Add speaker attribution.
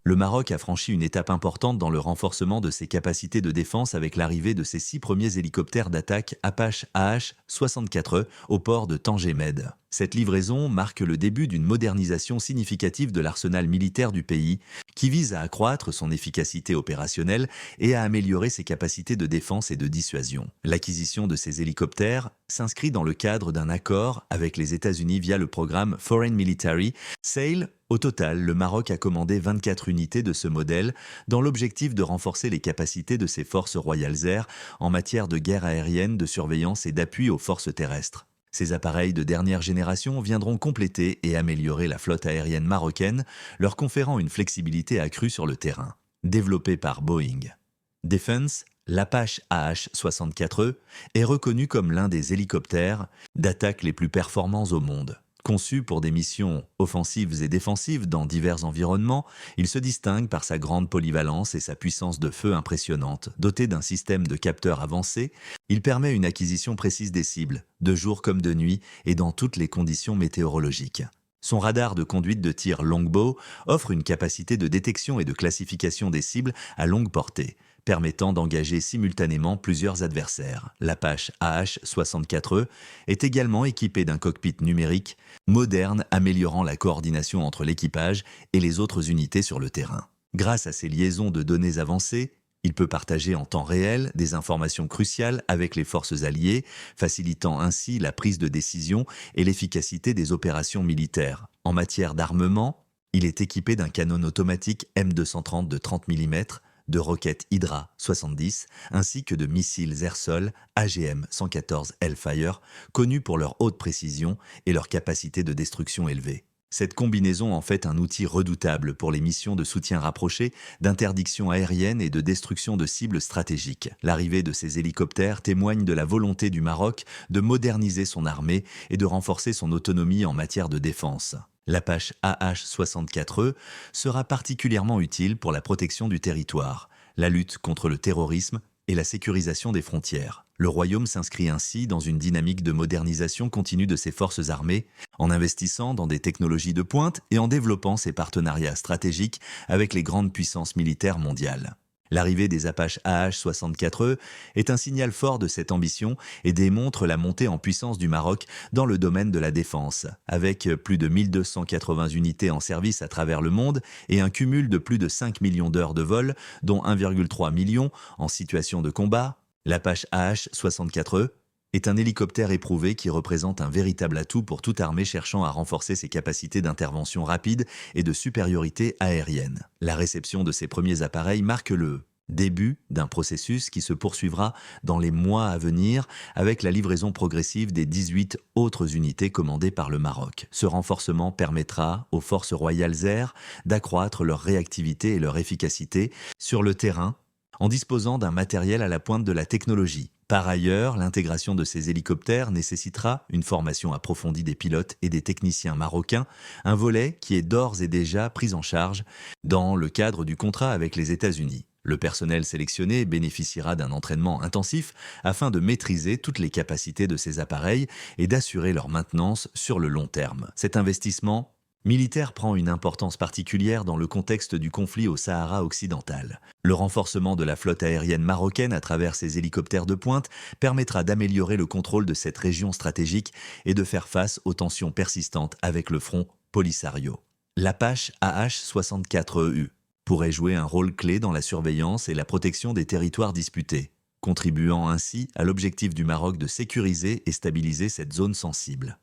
Speaker 1: Le Maroc a franchi une étape importante dans le renforcement de ses capacités de défense avec l'arrivée de ses 6 premiers hélicoptères d'attaque Apache AH-64E au port de Tanger Med. Cette livraison marque le début d'une modernisation significative de l'arsenal militaire du pays, qui vise à accroître son efficacité opérationnelle et à améliorer ses capacités de défense et de dissuasion. L'acquisition de ces hélicoptères s'inscrit dans le cadre d'un accord avec les États-Unis via le programme Foreign Military Sale. Au total, le Maroc a commandé 24 unités de ce modèle dans l'objectif de renforcer les capacités de ses forces royales air en matière de guerre aérienne, de surveillance et d'appui aux forces terrestres. Ces appareils de dernière génération viendront compléter et améliorer la flotte aérienne marocaine, leur conférant une flexibilité accrue sur le terrain. Développé par Boeing Defense, l'Apache AH-64E est reconnu comme l'un des hélicoptères d'attaque les plus performants au monde. Conçu pour des missions offensives et défensives dans divers environnements, il se distingue par sa grande polyvalence et sa puissance de feu impressionnante. Doté d'un système de capteurs avancé, il permet une acquisition précise des cibles, de jour comme de nuit et dans toutes les conditions météorologiques. Son radar de conduite de tir Longbow offre une capacité de détection et de classification des cibles à longue portée, permettant d'engager simultanément plusieurs adversaires. L'Apache AH-64E est également équipé d'un cockpit numérique moderne améliorant la coordination entre l'équipage et les autres unités sur le terrain. Grâce à ces liaisons de données avancées, il peut partager en temps réel des informations cruciales avec les forces alliées, facilitant ainsi la prise de décision et l'efficacité des opérations militaires. En matière d'armement, il est équipé d'un canon automatique M230 de 30 mm, de roquettes Hydra 70, ainsi que de missiles air-sol AGM-114 Hellfire, connus pour leur haute précision et leur capacité de destruction élevée. Cette combinaison en fait un outil redoutable pour les missions de soutien rapproché, d'interdiction aérienne et de destruction de cibles stratégiques. L'arrivée de ces hélicoptères témoigne de la volonté du Maroc de moderniser son armée et de renforcer son autonomie en matière de défense. L'Apache AH-64E sera particulièrement utile pour la protection du territoire, la lutte contre le terrorisme et la sécurisation des frontières. Le Royaume s'inscrit ainsi dans une dynamique de modernisation continue de ses forces armées, en investissant dans des technologies de pointe et en développant ses partenariats stratégiques avec les grandes puissances militaires mondiales. L'arrivée des Apache AH-64E est un signal fort de cette ambition et démontre la montée en puissance du Maroc dans le domaine de la défense. Avec plus de 1280 unités en service à travers le monde et un cumul de plus de 5 millions d'heures de vol, dont 1,3 million en situation de combat, l'Apache AH-64E est un hélicoptère éprouvé qui représente un véritable atout pour toute armée cherchant à renforcer ses capacités d'intervention rapide et de supériorité aérienne. La réception de ces premiers appareils marque le début d'un processus qui se poursuivra dans les mois à venir avec la livraison progressive des 18 autres unités commandées par le Maroc. Ce renforcement permettra aux forces royales air d'accroître leur réactivité et leur efficacité sur le terrain en disposant d'un matériel à la pointe de la technologie. Par ailleurs, l'intégration de ces hélicoptères nécessitera une formation approfondie des pilotes et des techniciens marocains, un volet qui est d'ores et déjà pris en charge dans le cadre du contrat avec les États-Unis. Le personnel sélectionné bénéficiera d'un entraînement intensif afin de maîtriser toutes les capacités de ces appareils et d'assurer leur maintenance sur le long terme. Cet investissement militaire prend une importance particulière dans le contexte du conflit au Sahara occidental. Le renforcement de la flotte aérienne marocaine à travers ses hélicoptères de pointe permettra d'améliorer le contrôle de cette région stratégique et de faire face aux tensions persistantes avec le front Polisario. L'Apache AH-64EU pourrait jouer un rôle clé dans la surveillance et la protection des territoires disputés, contribuant ainsi à l'objectif du Maroc de sécuriser et stabiliser cette zone sensible.